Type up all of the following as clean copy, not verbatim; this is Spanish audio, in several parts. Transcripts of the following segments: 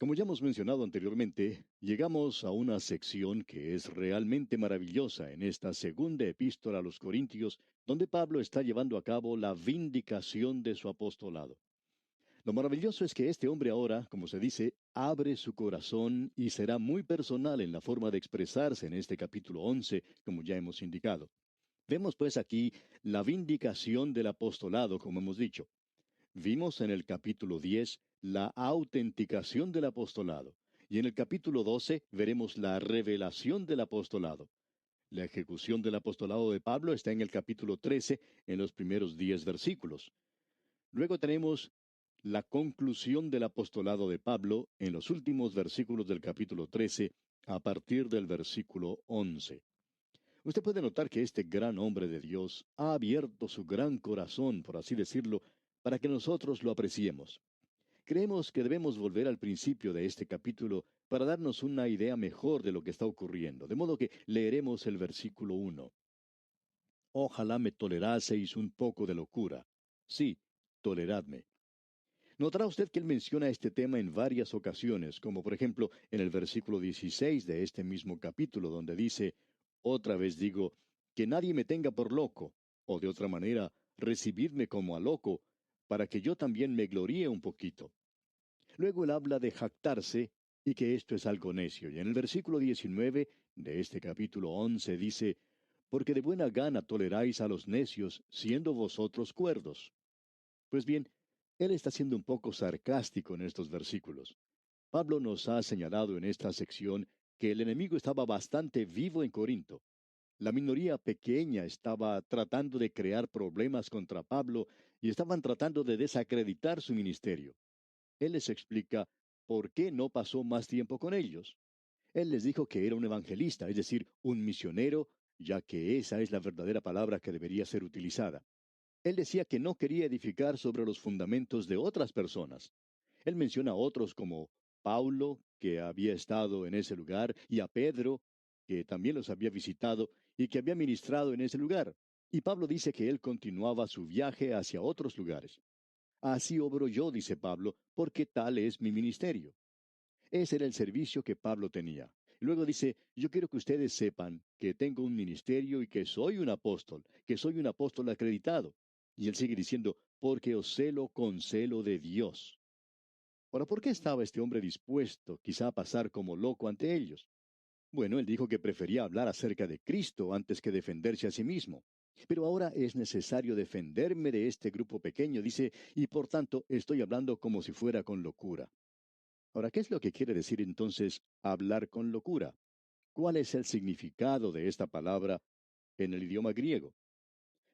Como ya hemos mencionado anteriormente, llegamos a una sección que es realmente maravillosa en esta segunda epístola a los Corintios, donde Pablo está llevando a cabo la vindicación de su apostolado. Lo maravilloso es que este hombre ahora, como se dice, abre su corazón y será muy personal en la forma de expresarse en este capítulo 11, como ya hemos indicado. Vemos pues aquí la vindicación del apostolado, como hemos dicho. Vimos en el capítulo 10 la autenticación del apostolado, y en el capítulo 12 veremos la revelación del apostolado. La ejecución del apostolado de Pablo está en el capítulo 13, en los primeros 10 versículos. Luego tenemos la conclusión del apostolado de Pablo en los últimos versículos del capítulo 13, a partir del versículo 11. Usted puede notar que este gran hombre de Dios ha abierto su gran corazón, por así decirlo, para que nosotros lo apreciemos. Creemos que debemos volver al principio de este capítulo para darnos una idea mejor de lo que está ocurriendo, de modo que leeremos el versículo 1. Ojalá me toleraseis un poco de locura. Sí, toleradme. Notará usted que él menciona este tema en varias ocasiones, como por ejemplo en el versículo 16 de este mismo capítulo, donde dice, otra vez digo, que nadie me tenga por loco, o de otra manera, recibidme como a loco, para que yo también me gloríe un poquito. Luego él habla de jactarse y que esto es algo necio, y en el versículo 19 de este capítulo 11 dice, porque de buena gana toleráis a los necios, siendo vosotros cuerdos. Pues bien, él está siendo un poco sarcástico en estos versículos. Pablo nos ha señalado en esta sección que el enemigo estaba bastante vivo en Corinto. La minoría pequeña estaba tratando de crear problemas contra Pablo y estaban tratando de desacreditar su ministerio. Él les explica por qué no pasó más tiempo con ellos. Él les dijo que era un evangelista, es decir, un misionero, ya que esa es la verdadera palabra que debería ser utilizada. Él decía que no quería edificar sobre los fundamentos de otras personas. Él menciona a otros como Paulo, que había estado en ese lugar, y a Pedro, que también los había visitado y que había ministrado en ese lugar. Y Pablo dice que él continuaba su viaje hacia otros lugares. Así obro yo, dice Pablo, porque tal es mi ministerio. Ese era el servicio que Pablo tenía. Luego dice, yo quiero que ustedes sepan que tengo un ministerio y que soy un apóstol acreditado. Y él sigue diciendo, porque os celo con celo de Dios. Ahora, ¿por qué estaba este hombre dispuesto quizá a pasar como loco ante ellos? Bueno, él dijo que prefería hablar acerca de Cristo antes que defenderse a sí mismo. Pero ahora es necesario defenderme de este grupo pequeño, dice, y por tanto estoy hablando como si fuera con locura. Ahora, ¿qué es lo que quiere decir entonces hablar con locura? ¿Cuál es el significado de esta palabra en el idioma griego?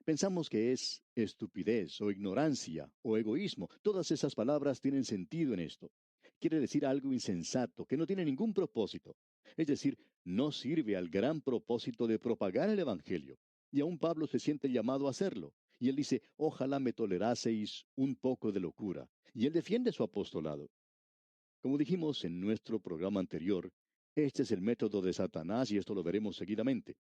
Pensamos que es estupidez o ignorancia o egoísmo. Todas esas palabras tienen sentido en esto. Quiere decir algo insensato, que no tiene ningún propósito. Es decir, no sirve al gran propósito de propagar el Evangelio. Y aún Pablo se siente llamado a hacerlo. Y él dice, ojalá me toleraseis un poco de locura. Y él defiende su apostolado. Como dijimos en nuestro programa anterior, este es el método de Satanás y esto lo veremos seguidamente.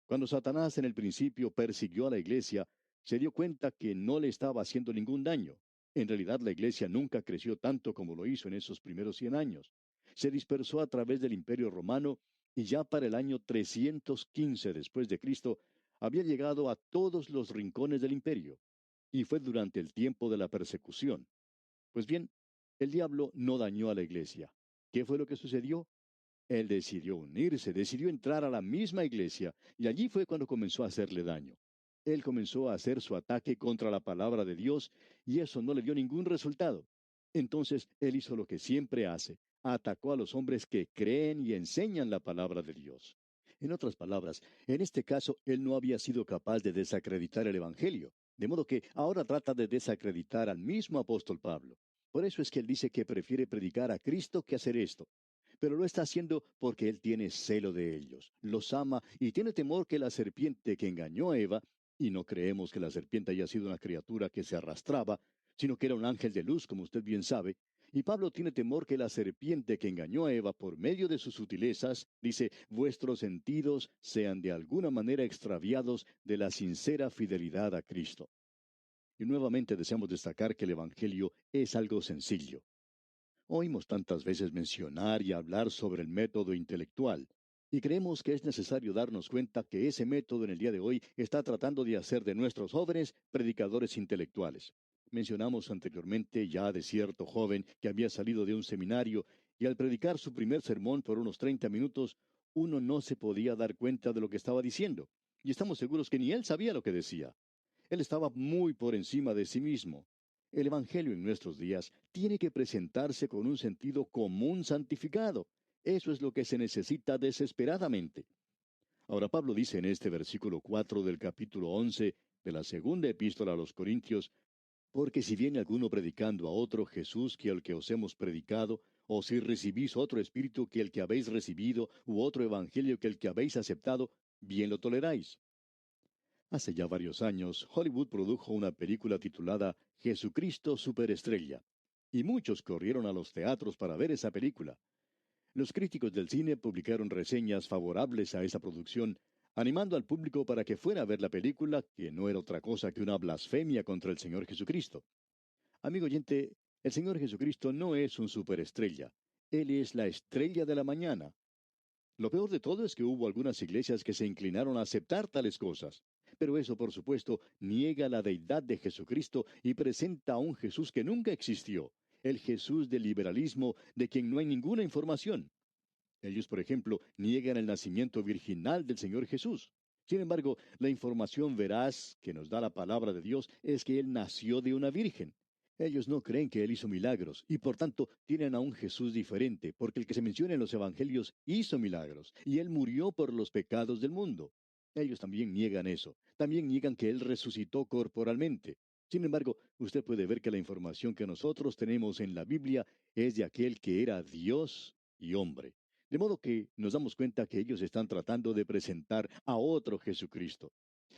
Cuando Satanás en el principio persiguió a la iglesia, se dio cuenta que no le estaba haciendo ningún daño. En realidad la iglesia nunca creció tanto como lo hizo en esos primeros 100 años. Se dispersó a través del Imperio Romano y ya para el año 315 después de Cristo había llegado a todos los rincones del imperio. Y fue durante el tiempo de la persecución. Pues bien, el diablo no dañó a la iglesia. ¿Qué fue lo que sucedió? Él decidió unirse, decidió entrar a la misma iglesia, y allí fue cuando comenzó a hacerle daño. Él comenzó a hacer su ataque contra la palabra de Dios, y eso no le dio ningún resultado. Entonces él hizo lo que siempre hace, atacó a los hombres que creen y enseñan la palabra de Dios. En otras palabras, en este caso él no había sido capaz de desacreditar el Evangelio, de modo que ahora trata de desacreditar al mismo apóstol Pablo. Por eso es que él dice que prefiere predicar a Cristo que hacer esto. Pero lo está haciendo porque él tiene celo de ellos, los ama y tiene temor que la serpiente que engañó a Eva, y no creemos que la serpiente haya sido una criatura que se arrastraba, sino que era un ángel de luz, como usted bien sabe, y Pablo tiene temor que la serpiente que engañó a Eva por medio de sus sutilezas, dice, vuestros sentidos sean de alguna manera extraviados de la sincera fidelidad a Cristo. Y nuevamente deseamos destacar que el Evangelio es algo sencillo. Oímos tantas veces mencionar y hablar sobre el método intelectual, y creemos que es necesario darnos cuenta que ese método en el día de hoy está tratando de hacer de nuestros jóvenes predicadores intelectuales. Mencionamos anteriormente ya de cierto joven que había salido de un seminario y al predicar su primer sermón por unos 30 minutos, uno no se podía dar cuenta de lo que estaba diciendo, y estamos seguros que ni él sabía lo que decía. Él estaba muy por encima de sí mismo. El Evangelio en nuestros días tiene que presentarse con un sentido común santificado. Eso es lo que se necesita desesperadamente. Ahora Pablo dice en este versículo 4 del capítulo 11 de la segunda epístola a los Corintios, porque si viene alguno predicando a otro Jesús que el que os hemos predicado, o si recibís otro espíritu que el que habéis recibido, u otro evangelio que el que habéis aceptado, bien lo toleráis. Hace ya varios años, Hollywood produjo una película titulada Jesucristo Superestrella, y muchos corrieron a los teatros para ver esa película. Los críticos del cine publicaron reseñas favorables a esa producción, animando al público para que fuera a ver la película, que no era otra cosa que una blasfemia contra el Señor Jesucristo. Amigo oyente, el Señor Jesucristo no es un superestrella. Él es la estrella de la mañana. Lo peor de todo es que hubo algunas iglesias que se inclinaron a aceptar tales cosas. Pero eso, por supuesto, niega la deidad de Jesucristo y presenta a un Jesús que nunca existió, el Jesús del liberalismo de quien no hay ninguna información. Ellos, por ejemplo, niegan el nacimiento virginal del Señor Jesús. Sin embargo, la información veraz que nos da la palabra de Dios es que Él nació de una virgen. Ellos no creen que Él hizo milagros y por tanto tienen a un Jesús diferente, porque el que se menciona en los Evangelios hizo milagros y Él murió por los pecados del mundo. Ellos también niegan eso. También niegan que Él resucitó corporalmente. Sin embargo, usted puede ver que la información que nosotros tenemos en la Biblia es de aquel que era Dios y hombre. De modo que nos damos cuenta que ellos están tratando de presentar a otro Jesucristo.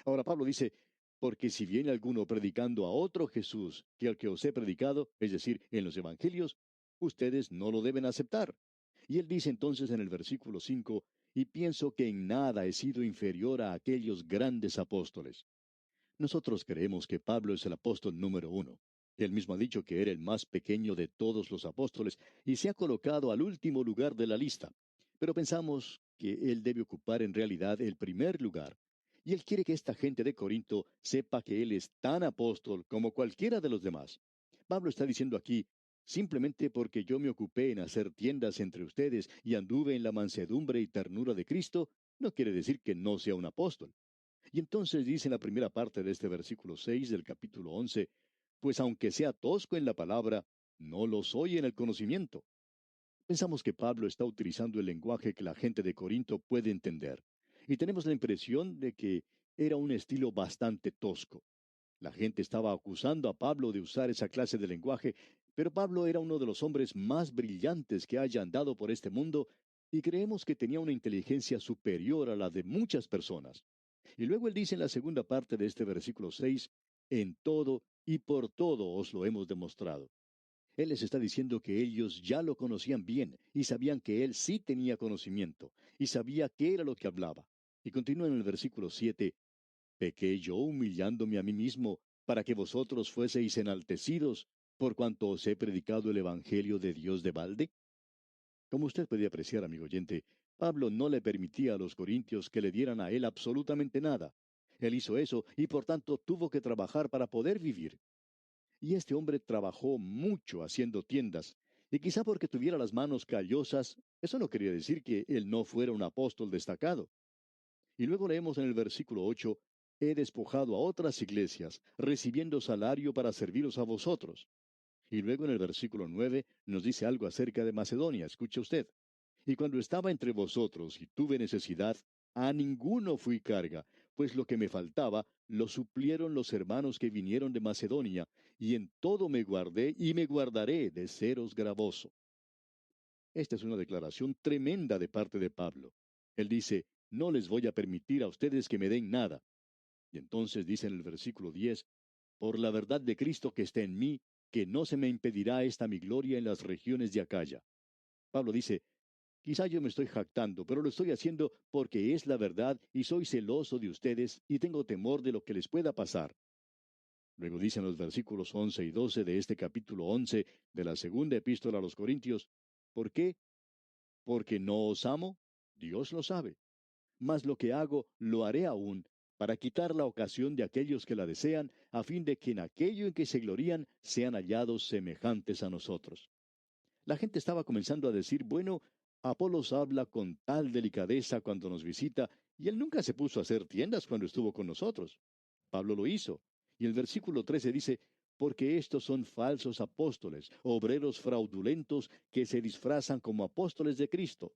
Ahora Pablo dice, porque si viene alguno predicando a otro Jesús que el que os he predicado, es decir, en los Evangelios, ustedes no lo deben aceptar. Y él dice entonces en el versículo 5, y pienso que en nada he sido inferior a aquellos grandes apóstoles. Nosotros creemos que Pablo es el apóstol número uno. Él mismo ha dicho que era el más pequeño de todos los apóstoles y se ha colocado al último lugar de la lista. Pero pensamos que él debe ocupar en realidad el primer lugar. Y él quiere que esta gente de Corinto sepa que él es tan apóstol como cualquiera de los demás. Pablo está diciendo aquí, simplemente porque yo me ocupé en hacer tiendas entre ustedes y anduve en la mansedumbre y ternura de Cristo, no quiere decir que no sea un apóstol. Y entonces dice en la primera parte de este versículo 6 del capítulo 11, pues aunque sea tosco en la palabra, no lo soy en el conocimiento. Pensamos que Pablo está utilizando el lenguaje que la gente de Corinto puede entender, y tenemos la impresión de que era un estilo bastante tosco. La gente estaba acusando a Pablo de usar esa clase de lenguaje, pero Pablo era uno de los hombres más brillantes que haya andado por este mundo, y creemos que tenía una inteligencia superior a la de muchas personas. Y luego él dice en la segunda parte de este versículo 6, en todo y por todo os lo hemos demostrado. Él les está diciendo que ellos ya lo conocían bien y sabían que él sí tenía conocimiento y sabía qué era lo que hablaba. Y continúa en el versículo 7, ¿pequé yo humillándome a mí mismo para que vosotros fueseis enaltecidos por cuanto os he predicado el Evangelio de Dios de balde? Como usted puede apreciar, amigo oyente, Pablo no le permitía a los corintios que le dieran a él absolutamente nada. Él hizo eso y por tanto tuvo que trabajar para poder vivir. Y este hombre trabajó mucho haciendo tiendas, y quizá porque tuviera las manos callosas, eso no quería decir que él no fuera un apóstol destacado. Y luego leemos en el versículo 8, he despojado a otras iglesias, recibiendo salario para serviros a vosotros. Y luego en el versículo 9 nos dice algo acerca de Macedonia. Escuche usted. Y cuando estaba entre vosotros y tuve necesidad, a ninguno fui carga, pues lo que me faltaba lo suplieron los hermanos que vinieron de Macedonia, y en todo me guardé y me guardaré de seros gravoso. Esta es una declaración tremenda de parte de Pablo. Él dice, no les voy a permitir a ustedes que me den nada. Y entonces dice en el versículo 10, por la verdad de Cristo que está en mí, que no se me impedirá esta mi gloria en las regiones de Acaya. Pablo dice, quizá yo me estoy jactando, pero lo estoy haciendo porque es la verdad y soy celoso de ustedes y tengo temor de lo que les pueda pasar. Luego dicen los versículos 11 y 12 de este capítulo 11 de la segunda epístola a los Corintios, ¿por qué? ¿Porque no os amo? Dios lo sabe. Mas lo que hago, lo haré aún, para quitar la ocasión de aquellos que la desean, a fin de que en aquello en que se glorían sean hallados semejantes a nosotros. La gente estaba comenzando a decir, bueno, Apolos habla con tal delicadeza cuando nos visita, y él nunca se puso a hacer tiendas cuando estuvo con nosotros. Pablo lo hizo. Y el versículo 13 dice, porque estos son falsos apóstoles, obreros fraudulentos que se disfrazan como apóstoles de Cristo.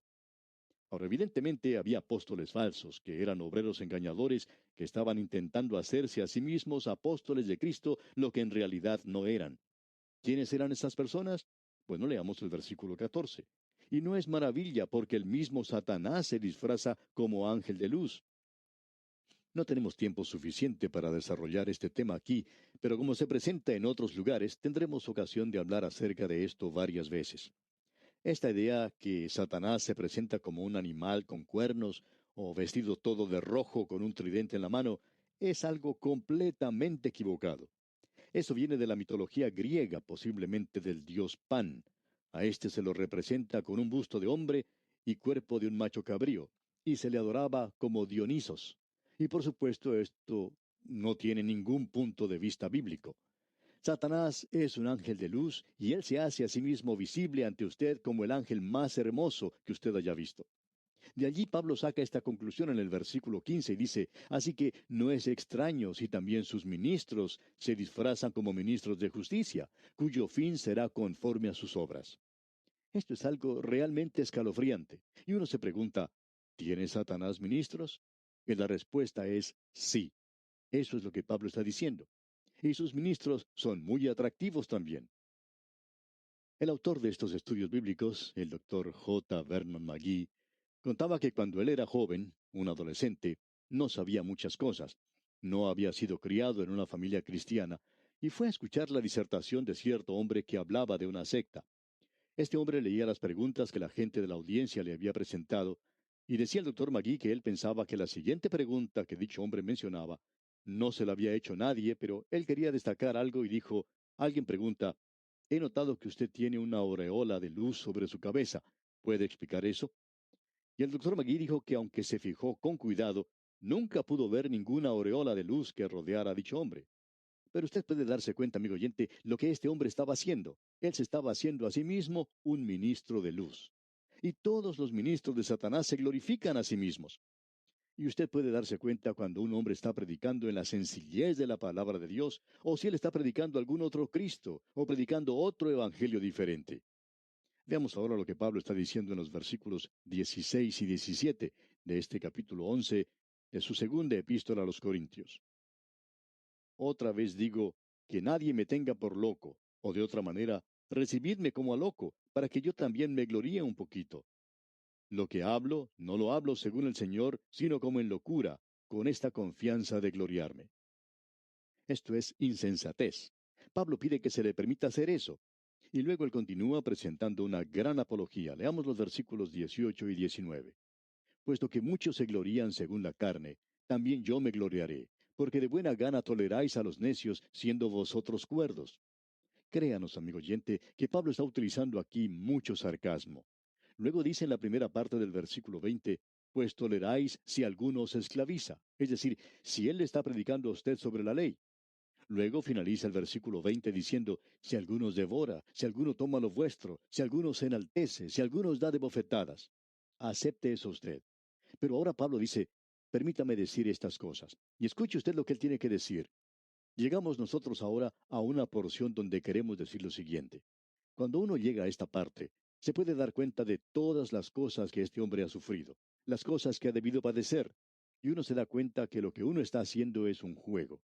Ahora, evidentemente había apóstoles falsos, que eran obreros engañadores, que estaban intentando hacerse a sí mismos apóstoles de Cristo, lo que en realidad no eran. ¿Quiénes eran estas personas? Bueno, leamos el versículo 14. Y no es maravilla porque el mismo Satanás se disfraza como ángel de luz. No tenemos tiempo suficiente para desarrollar este tema aquí, pero como se presenta en otros lugares, tendremos ocasión de hablar acerca de esto varias veces. Esta idea que Satanás se presenta como un animal con cuernos o vestido todo de rojo con un tridente en la mano es algo completamente equivocado. Eso viene de la mitología griega, posiblemente del dios Pan. A este se lo representa con un busto de hombre y cuerpo de un macho cabrío, y se le adoraba como Dionisos. Y por supuesto esto no tiene ningún punto de vista bíblico. Satanás es un ángel de luz y él se hace a sí mismo visible ante usted como el ángel más hermoso que usted haya visto. De allí Pablo saca esta conclusión en el versículo 15 y dice, así que no es extraño si también sus ministros se disfrazan como ministros de justicia, cuyo fin será conforme a sus obras. Esto es algo realmente escalofriante. Y uno se pregunta, ¿tiene Satanás ministros? Y la respuesta es sí. Eso es lo que Pablo está diciendo. Y sus ministros son muy atractivos también. El autor de estos estudios bíblicos, el doctor J. Vernon McGee, contaba que cuando él era joven, un adolescente, no sabía muchas cosas, no había sido criado en una familia cristiana, y fue a escuchar la disertación de cierto hombre que hablaba de una secta. Este hombre leía las preguntas que la gente de la audiencia le había presentado, y decía el doctor Magui que él pensaba que la siguiente pregunta que dicho hombre mencionaba no se la había hecho nadie, pero él quería destacar algo y dijo, alguien pregunta, he notado que usted tiene una aureola de luz sobre su cabeza. ¿Puede explicar eso? Y el doctor Magui dijo que aunque se fijó con cuidado, nunca pudo ver ninguna aureola de luz que rodeara a dicho hombre. Pero usted puede darse cuenta, amigo oyente, lo que este hombre estaba haciendo. Él se estaba haciendo a sí mismo un ministro de luz. Y todos los ministros de Satanás se glorifican a sí mismos. Y usted puede darse cuenta cuando un hombre está predicando en la sencillez de la palabra de Dios, o si él está predicando algún otro Cristo, o predicando otro evangelio diferente. Veamos ahora lo que Pablo está diciendo en los versículos 16 y 17 de este capítulo 11 de su segunda epístola a los Corintios. Otra vez digo, que nadie me tenga por loco, o de otra manera, recibidme como a loco, para que yo también me gloríe un poquito. Lo que hablo, no lo hablo según el Señor, sino como en locura, con esta confianza de gloriarme. Esto es insensatez. Pablo pide que se le permita hacer eso. Y luego él continúa presentando una gran apología. Leamos los versículos 18 y 19. Puesto que muchos se glorían según la carne, también yo me gloriaré, porque de buena gana toleráis a los necios, siendo vosotros cuerdos. Créanos, amigo oyente, que Pablo está utilizando aquí mucho sarcasmo. Luego dice en la primera parte del versículo 20, pues toleráis si alguno os esclaviza, es decir, si él le está predicando a usted sobre la ley. Luego finaliza el versículo 20 diciendo, si alguno os devora, si alguno toma lo vuestro, si alguno se enaltece, si alguno os da de bofetadas. Acepte eso usted. Pero ahora Pablo dice, permítame decir estas cosas. Y escuche usted lo que él tiene que decir. Llegamos nosotros ahora a una porción donde queremos decir lo siguiente. Cuando uno llega a esta parte, se puede dar cuenta de todas las cosas que este hombre ha sufrido, las cosas que ha debido padecer, y uno se da cuenta que lo que uno está haciendo es un juego.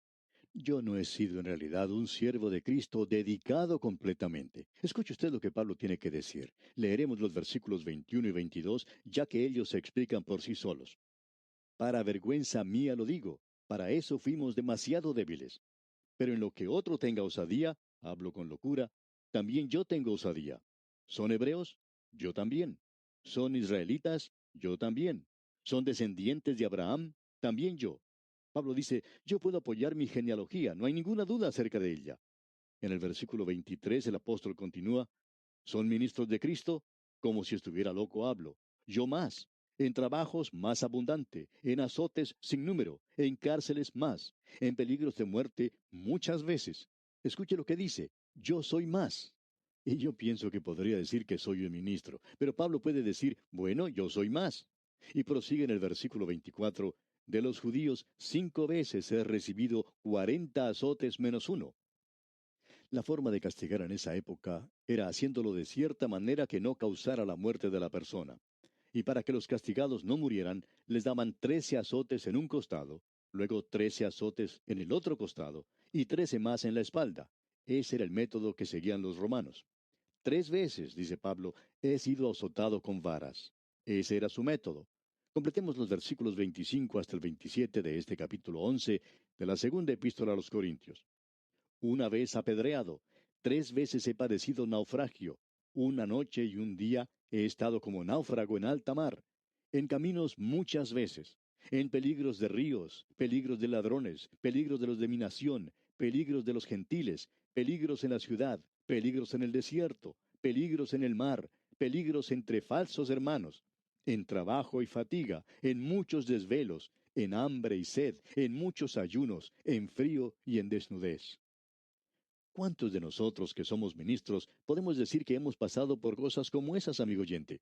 Yo no he sido en realidad un siervo de Cristo dedicado completamente. Escuche usted lo que Pablo tiene que decir. Leeremos los versículos 21 y 22, ya que ellos se explican por sí solos. Para vergüenza mía lo digo, para eso fuimos demasiado débiles. Pero en lo que otro tenga osadía, hablo con locura, también yo tengo osadía. ¿Son hebreos? Yo también. ¿Son israelitas? Yo también. ¿Son descendientes de Abraham? También yo. Pablo dice, yo puedo apoyar mi genealogía, no hay ninguna duda acerca de ella. En el versículo 23 el apóstol continúa, ¿son ministros de Cristo? Como si estuviera loco hablo. Yo más. En trabajos más abundante, en azotes sin número, en cárceles más, en peligros de muerte muchas veces. Escuche lo que dice, yo soy más. Y yo pienso que podría decir que soy un ministro, pero Pablo puede decir, bueno, yo soy más. Y prosigue en el versículo 24, de los judíos 5 veces he recibido 40 azotes menos uno. La forma de castigar en esa época era haciéndolo de cierta manera que no causara la muerte de la persona. Y para que los castigados no murieran, les daban 13 azotes en un costado, luego 13 azotes en el otro costado, y 13 más en la espalda. Ese era el método que seguían los romanos. 3 veces, dice Pablo, he sido azotado con varas. Ese era su método. Completemos los versículos 25 hasta el 27 de este capítulo 11 de la segunda epístola a los Corintios. 1 vez apedreado, 3 veces he padecido naufragio, una noche y un día he estado como náufrago en alta mar, en caminos muchas veces, en peligros de ríos, peligros de ladrones, peligros de los de mi nación, peligros de los gentiles, peligros en la ciudad, peligros en el desierto, peligros en el mar, peligros entre falsos hermanos, en trabajo y fatiga, en muchos desvelos, en hambre y sed, en muchos ayunos, en frío y en desnudez. ¿Cuántos de nosotros que somos ministros podemos decir que hemos pasado por cosas como esas, amigo oyente?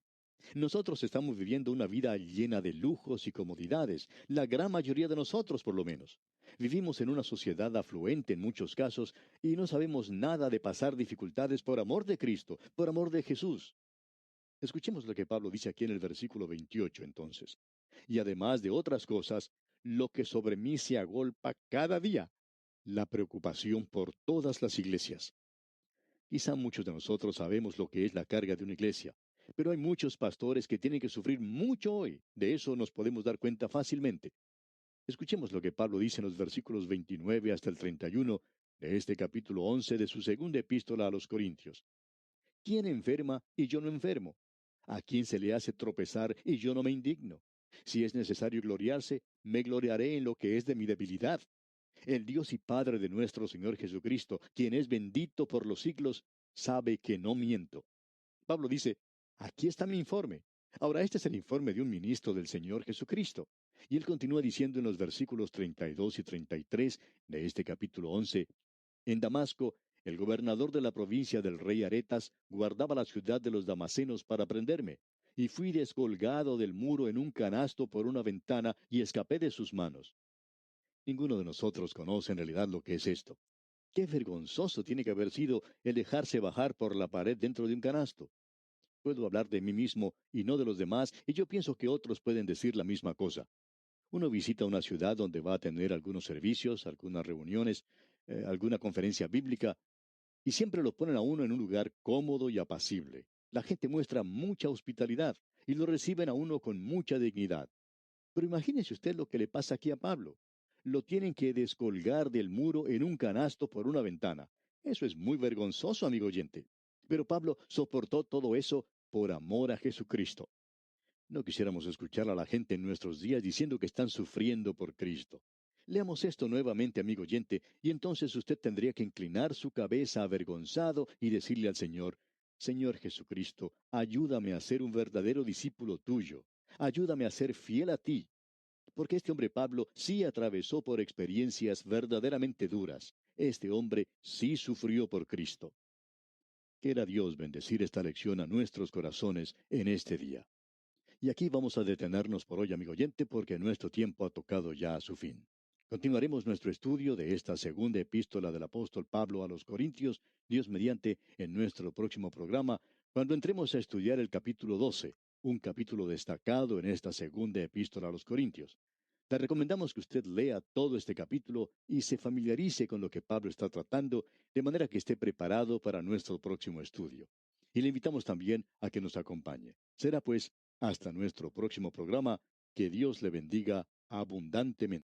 Nosotros estamos viviendo una vida llena de lujos y comodidades, la gran mayoría de nosotros por lo menos. Vivimos en una sociedad afluente en muchos casos y no sabemos nada de pasar dificultades por amor de Cristo, por amor de Jesús. Escuchemos lo que Pablo dice aquí en el versículo 28 entonces. Y además de otras cosas, lo que sobre mí se agolpa cada día, la preocupación por todas las iglesias. Quizá muchos de nosotros sabemos lo que es la carga de una iglesia, pero hay muchos pastores que tienen que sufrir mucho hoy. De eso nos podemos dar cuenta fácilmente. Escuchemos lo que Pablo dice en los versículos 29 hasta el 31 de este capítulo 11 de su segunda epístola a los Corintios. ¿Quién enferma y yo no enfermo? ¿A quién se le hace tropezar y yo no me indigno? Si es necesario gloriarse, me gloriaré en lo que es de mi debilidad. El Dios y Padre de nuestro Señor Jesucristo, quien es bendito por los siglos, sabe que no miento. Pablo dice, aquí está mi informe. Ahora, este es el informe de un ministro del Señor Jesucristo. Y él continúa diciendo en los versículos 32 y 33 de este capítulo 11, en Damasco, el gobernador de la provincia del rey Aretas guardaba la ciudad de los damasenos para prenderme, y fui descolgado del muro en un canasto por una ventana y escapé de sus manos. Ninguno de nosotros conoce en realidad lo que es esto. Qué vergonzoso tiene que haber sido el dejarse bajar por la pared dentro de un canasto. Puedo hablar de mí mismo y no de los demás, y yo pienso que otros pueden decir la misma cosa. Uno visita una ciudad donde va a tener algunos servicios, algunas reuniones, alguna conferencia bíblica, y siempre lo ponen a uno en un lugar cómodo y apacible. La gente muestra mucha hospitalidad y lo reciben a uno con mucha dignidad. Pero imagínese usted lo que le pasa aquí a Pablo. Lo tienen que descolgar del muro en un canasto por una ventana. Eso es muy vergonzoso, amigo oyente. Pero Pablo soportó todo eso por amor a Jesucristo. No quisiéramos escuchar a la gente en nuestros días diciendo que están sufriendo por Cristo. Leamos esto nuevamente, amigo oyente, y entonces usted tendría que inclinar su cabeza avergonzado y decirle al Señor, Señor Jesucristo, ayúdame a ser un verdadero discípulo tuyo. Ayúdame a ser fiel a ti. Porque este hombre Pablo sí atravesó por experiencias verdaderamente duras. Este hombre sí sufrió por Cristo. Quiera Dios bendecir esta lección a nuestros corazones en este día. Y aquí vamos a detenernos por hoy, amigo oyente, porque nuestro tiempo ha tocado ya a su fin. Continuaremos nuestro estudio de esta segunda epístola del apóstol Pablo a los Corintios, Dios mediante, en nuestro próximo programa, cuando entremos a estudiar el capítulo 12, un capítulo destacado en esta segunda epístola a los Corintios. Le recomendamos que usted lea todo este capítulo y se familiarice con lo que Pablo está tratando, de manera que esté preparado para nuestro próximo estudio. Y le invitamos también a que nos acompañe. Será pues hasta nuestro próximo programa. Que Dios le bendiga abundantemente.